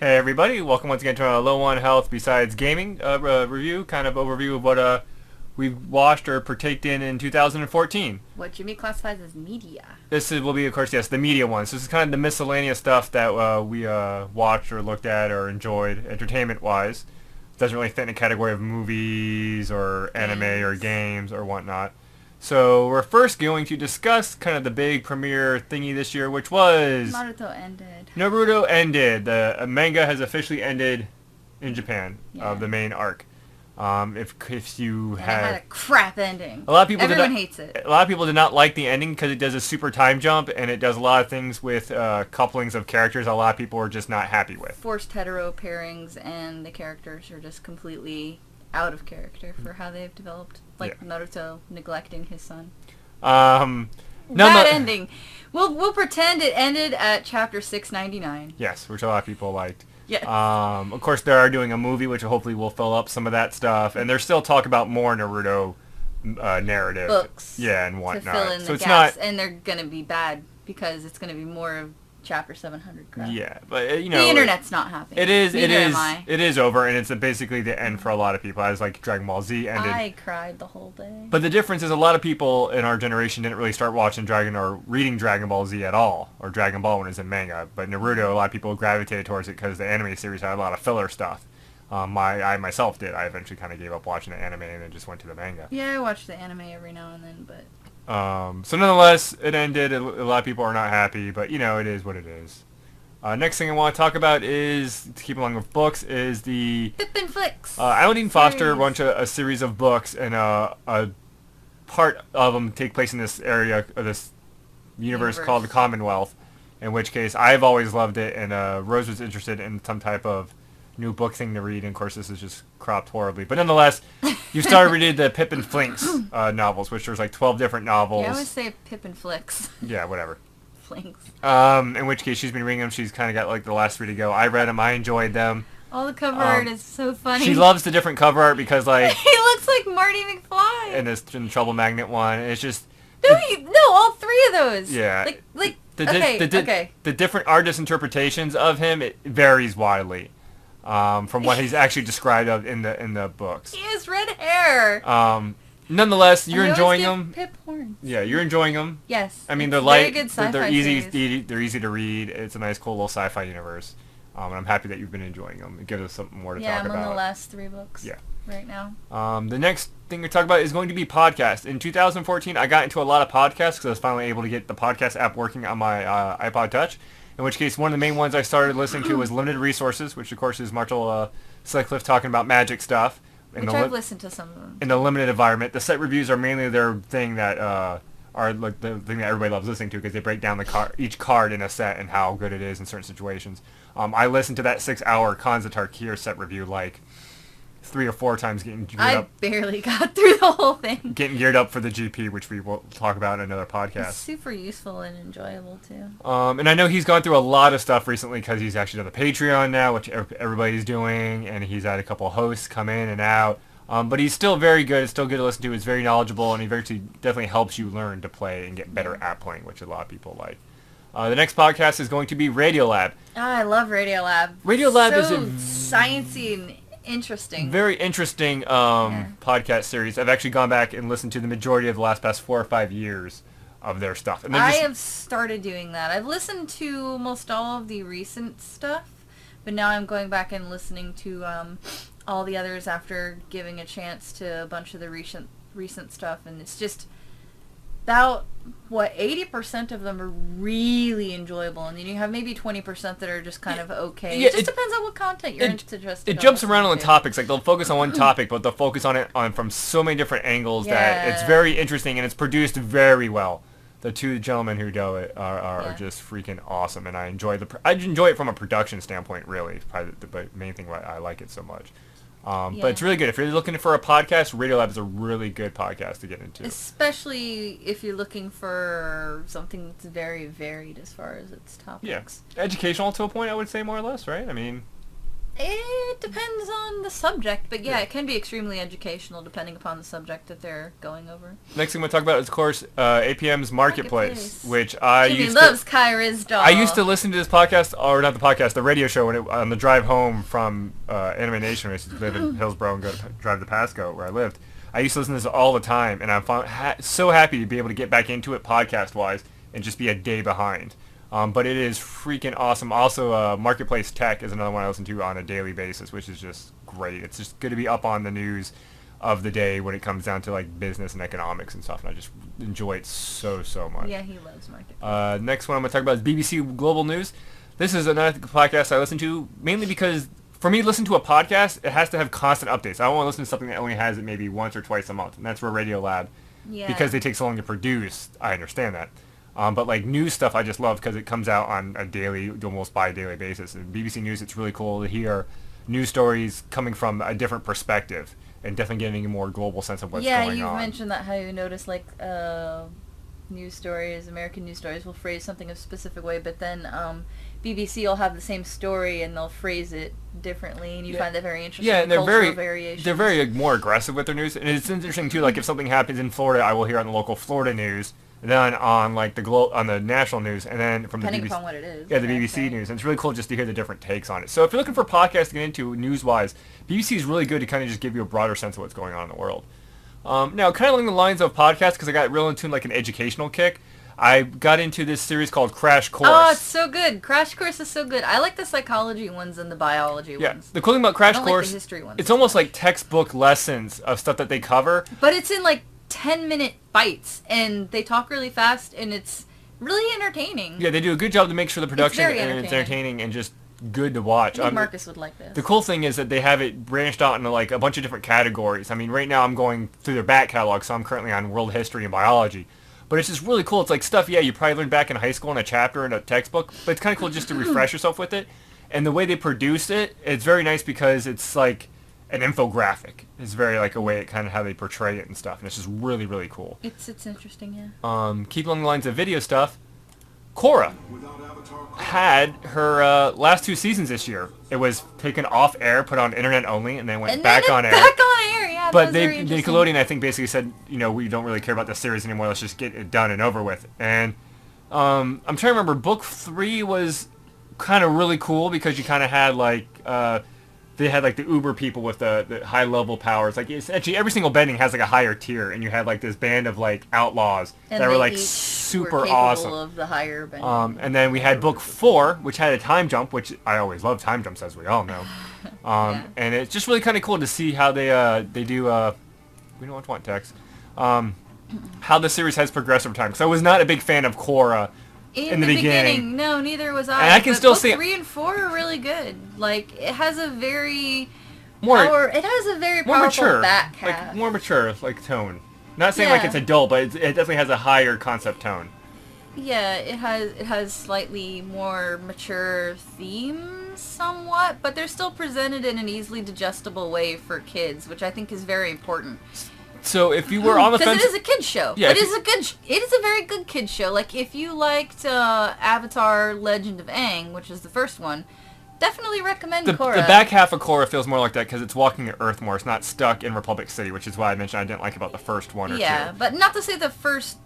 Hey everybody, welcome once again to a Low on Health Besides Gaming review, kind of overview of what we've watched or partaked in 2014. What Jimmy classifies as media. Will be, of course, yes, the media one. So this is kind of the miscellaneous stuff that we watched or looked at or enjoyed, entertainment-wise. Doesn't really fit in a category of movies or anime or games or whatnot. So we're first going to discuss kind of the big premiere thingy this year, which was... Naruto ended. Naruto ended. The manga has officially ended in Japan of the main arc. If you And have... it had a crap ending. A lot of people Everyone hates it. A lot of people did not like the ending because it does a super time jump and it does a lot of things with couplings of characters a lot of people are just not happy with. Forced hetero pairings and the characters are just completely out of character for how they've developed. Like Naruto neglecting his son. Bad ending. We'll pretend it ended at chapter 699. Yes, which a lot of people liked. Yes. Of course, they are doing a movie, which hopefully will fill up some of that stuff, and there's still talk about more Naruto narrative, books, and whatnot. To fill in so the it's gaps, not, and they're gonna be bad because it's gonna be more of chapter 700 crap. Yeah, but the internet's not happy. It is. Neither it is. am I. It is over, and it's basically the end for a lot of people. As like Dragon Ball Z ended. I cried the whole day. But the difference is a lot of people in our generation didn't really start watching Dragon or reading Dragon Ball Z at all, or Dragon Ball when it's in manga. But Naruto, a lot of people gravitated towards it because the anime series had a lot of filler stuff. I myself did. I eventually kind of gave up watching the anime and then just went to the manga. Yeah, I watch the anime every now and then, but... So nonetheless, it ended. A lot of people are not happy, but it is what it is. Next thing I want to talk about is, to keep along with books, is the... Pip and Flix. Alan Foster launched a series of books, and a part of them take place in this area, of this universe called the Commonwealth, in which case I've always loved it, and Rose was interested in some type of new book thing to read, and of course this is just cropped horribly. But nonetheless, you started reading the Pip and Flix novels, which there's like 12 different novels. Yeah, I always say Pip and Flix. Yeah, whatever. Flings. In which case she's been reading them. She's kind of got like the last 3 to go. I read them. I enjoyed them. All the cover art is so funny. She loves the different cover art because like... he looks like Marty McFly. In the Trouble Magnet one. It's just... No, all 3 of those. Yeah. The different artist interpretations of him, it varies widely. From what he's actually described of in the books. He has red hair. Nonetheless, you're enjoying them. Pip horns. Yeah, you're enjoying them. Yes. I mean, they're light. Very good They're easy. They're easy to read. It's a nice, cool little sci-fi universe. And I'm happy that you've been enjoying them. It gives us something more to talk about. Yeah, I'm on the last 3 books. Yeah. Right now. The next thing to talk about is going to be podcasts. In 2014, I got into a lot of podcasts because I was finally able to get the podcast app working on my iPod Touch. In which case, one of the main ones I started listening to was Limited Resources, which of course is Marshall Sutcliffe talking about magic stuff. Which I've listened to some of them. In the limited environment. The set reviews are mainly their thing that are like the thing that everybody loves listening to because they break down each card in a set and how good it is in certain situations. I listened to that 6-hour Khans of Tarkir set review like 3 or 4 times getting geared up. I barely got through the whole thing. Getting geared up for the GP, which we will talk about in another podcast. It's super useful and enjoyable, too. And I know he's gone through a lot of stuff recently because he's actually done the Patreon now, which everybody's doing, and he's had a couple of hosts come in and out. But he's still very good. It's still good to listen to. He's very knowledgeable, and he definitely helps you learn to play and get better at playing, which a lot of people like. The next podcast is going to be Radiolab. I love Radiolab. Radiolab is sciencey and interesting. Very interesting podcast series. I've actually gone back and listened to the majority of the past 4 or 5 years of their stuff. And I have started doing that. I've listened to almost all of the recent stuff, but now I'm going back and listening to all the others after giving a chance to a bunch of the recent stuff, and it's just about 80% of them are really enjoyable, and then you have maybe 20% that are just kind of okay. Yeah, it just depends on what content you're interested in. It jumps around on the topics. Like they'll focus on one topic, but they'll focus on it from so many different angles that it's very interesting, and it's produced very well. The 2 gentlemen who do it are just freaking awesome, and I enjoy it from a production standpoint. Really, probably the main thing why I like it so much. But it's really good. If you're looking for a podcast, Radiolab is a really good podcast to get into. Especially if you're looking for something that's very varied as far as its topics. Yeah. Educational to a point, I would say, more or less, right? I mean... It depends on the subject, but yeah, it can be extremely educational depending upon the subject that they're going over. Next thing we'll talk about is, of course, APM's Marketplace, which Jimmy loves Kyra's doll. I used to listen to this podcast, or not the podcast, the radio show, on the drive home from Anime Nation, which I used to live in Hillsborough and drive to Pasco, where I lived. I used to listen to this all the time, and I'm so happy to be able to get back into it podcast-wise and just be a day behind. But it is freaking awesome. Also, Marketplace Tech is another one I listen to on a daily basis, which is just great. It's just good to be up on the news of the day when it comes down to like business and economics and stuff, and I just enjoy it so much. Yeah, he loves Marketplace. Next one I'm going to talk about is BBC Global News. This is another podcast I listen to, mainly because for me to listen to a podcast, it has to have constant updates. I don't want to listen to something that only has it maybe once or twice a month, and that's where Radiolab, because they take so long to produce, I understand that. But like news stuff I just love because it comes out on a daily, almost bi-daily basis. And BBC News, it's really cool to hear news stories coming from a different perspective and definitely getting a more global sense of what's going on. Yeah, you mentioned that, how you notice like news stories, American news stories will phrase something a specific way, but then BBC will have the same story and they'll phrase it differently, and you find that very interesting. Yeah, and they're very more aggressive with their news, and it's interesting too. Like if something happens in Florida, I will hear on the local Florida news. Then on like on the national news, and then from depending the BBC, upon what it is. Yeah, the BBC news. And it's really cool just to hear the different takes on it. So if you're looking for podcasts to get into news-wise, BBC is really good to kind of just give you a broader sense of what's going on in the world. Now, kind of along the lines of podcasts, because I got real into like an educational kick, I got into this series called Crash Course. Oh, it's so good. Crash Course is so good. I like the psychology ones and the biology ones. The cool thing about Crash Course, like the history ones. It's almost like textbook lessons of stuff that they cover. But it's in like 10-minute bites, and they talk really fast, and it's really entertaining. Yeah, they do a good job to make sure the production it's entertaining and just good to watch. I think Marcus would like this. The cool thing is that they have it branched out into like a bunch of different categories. I mean, right now I'm going through their back catalog, so I'm currently on world history and biology. But it's just really cool. It's like stuff, you probably learned back in high school in a chapter in a textbook, but it's kind of cool just to refresh yourself with it. And the way they produce it, it's very nice because it's like an infographic. It's very like a way, kind of how they portray it and stuff, and it's just really cool. It's interesting, yeah. Keep along the lines of video stuff. Korra had her last 2 seasons this year. It was taken off air, put on internet only, and then went back on air. Back on air, yeah. But Nickelodeon, I think, basically said, we don't really care about this series anymore. Let's just get it done and over with. And I'm trying to remember. Book 3 was kind of really cool because you kind of had like. They had like the Uber people with the high level powers. Like essentially every single bending has like a higher tier, and you had like this band of like outlaws that were like super awesome. Of the higher bending. And then we had book 4, which had a time jump, which I always love time jumps, as we all know. And it's just really kind of cool to see how they do. We don't want text. How the series has progressed over time. Because I was not a big fan of Korra. In the beginning. No, neither was I. And I can still see 3 and 4 are really good. Like it has a very more powerful back half. Like more mature, like tone. Not saying like it's adult, but it definitely has a higher concept tone. Yeah, it has slightly more mature themes somewhat, but they're still presented in an easily digestible way for kids, which I think is very important. So if you were on the fence, because it is a kids show. Yeah, it is a very good kids show. Like if you liked Avatar: Legend of Aang, which is the first one, definitely recommend Korra. The back half of Korra feels more like that because it's walking the Earth more. It's not stuck in Republic City, which is why I mentioned I didn't like about the first one or two. Yeah, but not to say the first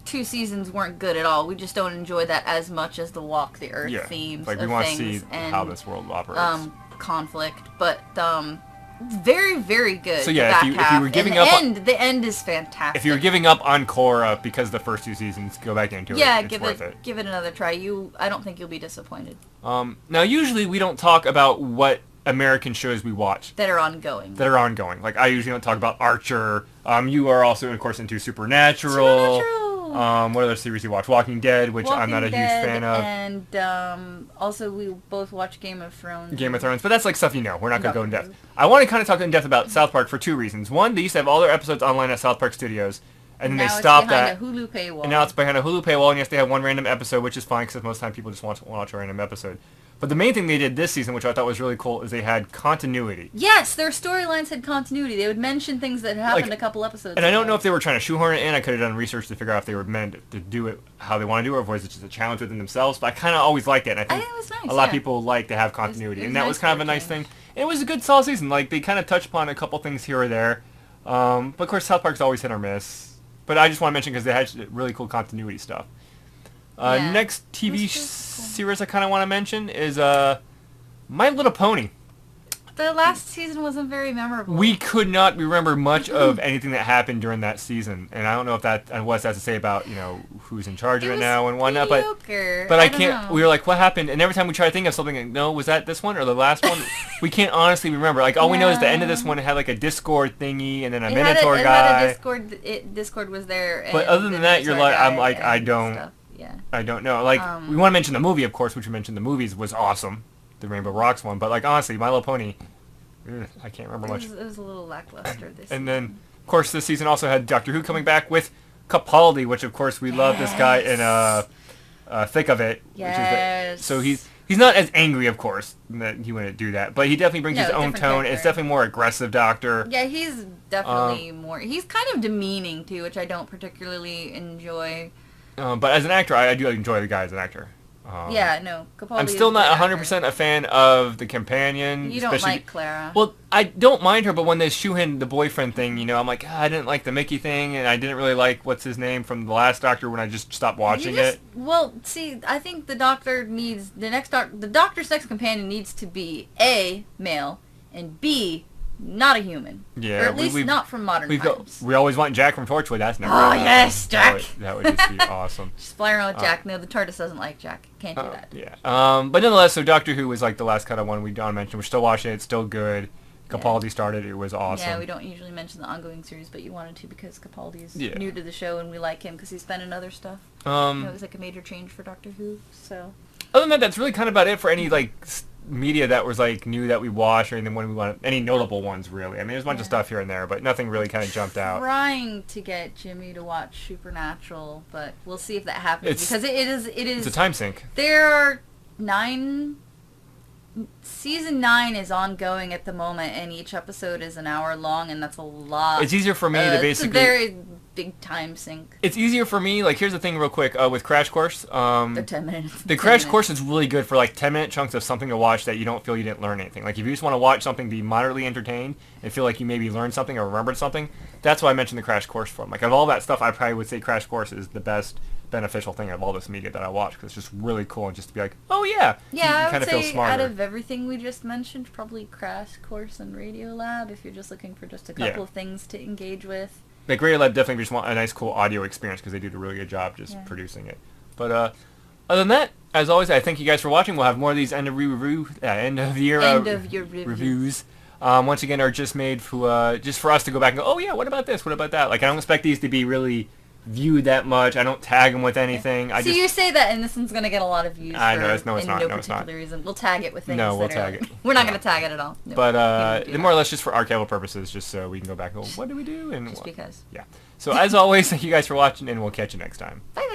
2 seasons weren't good at all. We just don't enjoy that as much as the Walk the Earth themes. Like we want to see how this world operates. Conflict, but very, very good. So yeah, if you were giving up, the end is fantastic. If you were giving up on Korra because the first 2 seasons, go back into it. Yeah, it's worth it. Give it another try. I don't think you'll be disappointed. Now usually we don't talk about what American shows we watch that are ongoing. Like I usually don't talk about Archer. You are also, of course, into Supernatural. What other series you watch? Walking Dead, which I'm not a huge fan of. And also we both watch Game of Thrones. But that's like stuff you know. We're not going to go in depth. I want to kind of talk in depth about South Park for 2 reasons. One, they used to have all their episodes online at South Park Studios. And then now they stopped behind that. a Hulu paywall. And now it's behind a Hulu paywall, and yes, they have one random episode, which is fine, because most of the time people just want to watch a random episode. But the main thing they did this season, which I thought was really cool, is they had continuity. Yes, their storylines had continuity. They would mention things that happened a couple episodes And ago. I don't know if they were trying to shoehorn it in. I could have done research to figure out if they were meant to do it how they want to do it, or was it just a challenge within themselves. But I kind of always liked it. And I think it was nice, a lot of people like to have continuity. It was and that nice was kind of a nice thing. And it was a good solid season. Like, they kind of touched upon a couple things here or there. But of course, South Park's always hit or miss. But I just want to mention because they had really cool continuity stuff. Next TV series I kind of want to mention is My Little Pony. The last season wasn't very memorable. We could not remember much of anything that happened during that season, and I don't know if that and what that has to say about who's in charge of it now and whatnot. But I can't. Know. We were like, what happened? And every time we try to think of something, like, no, was that this one or the last one? We can't honestly remember. Like all we know is the end of this one had like a Discord thingy and then a Minotaur guy. Had a Discord was there. And but other than that, you're like, I'm like, I don't. Stuff. Yeah. I don't know. Like we want to mention the movie, of course, which we mentioned. The movies was awesome, the Rainbow Rocks one. But like honestly, My Little Pony. I can't remember much. It was a little lackluster this season. And then, of course, this season also had Doctor Who coming back with Capaldi, which, of course, we love this guy in Thick of It. Yes. So he's not as angry, of course, that he wouldn't do that. But he definitely brings his own tone. Character. It's definitely more aggressive Doctor. Yeah, he's definitely more... He's kind of demeaning, too, which I don't particularly enjoy. But as an actor, I do enjoy the guy as an actor. Yeah, no, Capaldi I'm still is not a good 100% a fan of the companion. You don't like Clara. Well, I don't mind her, but when they shoehorn the boyfriend thing, I'm like, I didn't like the Mickey thing, and I didn't really like what's his name from the last Doctor when I just stopped watching it. Well, see, I think the Doctor needs the Doctor's next companion needs to be A, male, and B, not a human. Yeah, or at least not from modern times. We always want Jack from Torchwood. That's never. Oh yes, Jack. That would just be awesome. Just fly around with Jack. No, the TARDIS doesn't like Jack. Can't do that. Yeah. But nonetheless, so Doctor Who was like the last kind of one we don't mention. We're still watching it. It's still good. Capaldi started. It was awesome. Yeah, we don't usually mention the ongoing series, but you wanted to because Capaldi is new to the show, and we like him because he's been in other stuff. It was like a major change for Doctor Who. So. Other than that, that's really kind of about it for any like media that was like new that we watched or anything when we want any notable ones really. I mean, there's a bunch of stuff here and there, but nothing really kind of jumped out. Trying to get Jimmy to watch Supernatural, but we'll see if that happens because it is. It's a time sink. There are 9. Season 9 is ongoing at the moment, and each episode is an hour long, and that's a lot. It's easier for me to basically. It's a very big time sink. It's easier for me. Like, here's the thing, real quick, with Crash Course. They're 10 minutes. The Crash Course is really good for like 10-minute chunks of something to watch that you don't feel you didn't learn anything. Like, if you just want to watch something, be moderately entertained, and feel like you maybe learned something or remembered something, that's why I mentioned the Crash Course for them. Like, of all that stuff, I probably would say Crash Course is the best beneficial thing of all this media that I watch because it's just really cool and just to be like, oh yeah, yeah, you kind of feel smarter. Out of everything we just mentioned, probably Crash Course and Radiolab if you're just looking for just a couple of things to engage with. Like Radiolab definitely just want a nice cool audio experience because they do a really good job just producing it. But other than that, as always, I thank you guys for watching. We'll have more of these end of year reviews. Once again, are just made for just for us to go back and go, oh yeah, what about this? What about that? Like I don't expect these to be really viewed that much. I don't tag them with anything. So you say that, and this one's gonna get a lot of views. I know, no, it's not. No particular reason. We'll tag it with things. No, we'll tag it. We're not gonna tag it at all. No, but more or less just for archival purposes, just so we can go back and go, what do we do? And just because. Yeah. So as always, thank you guys for watching, and we'll catch you next time. Bye.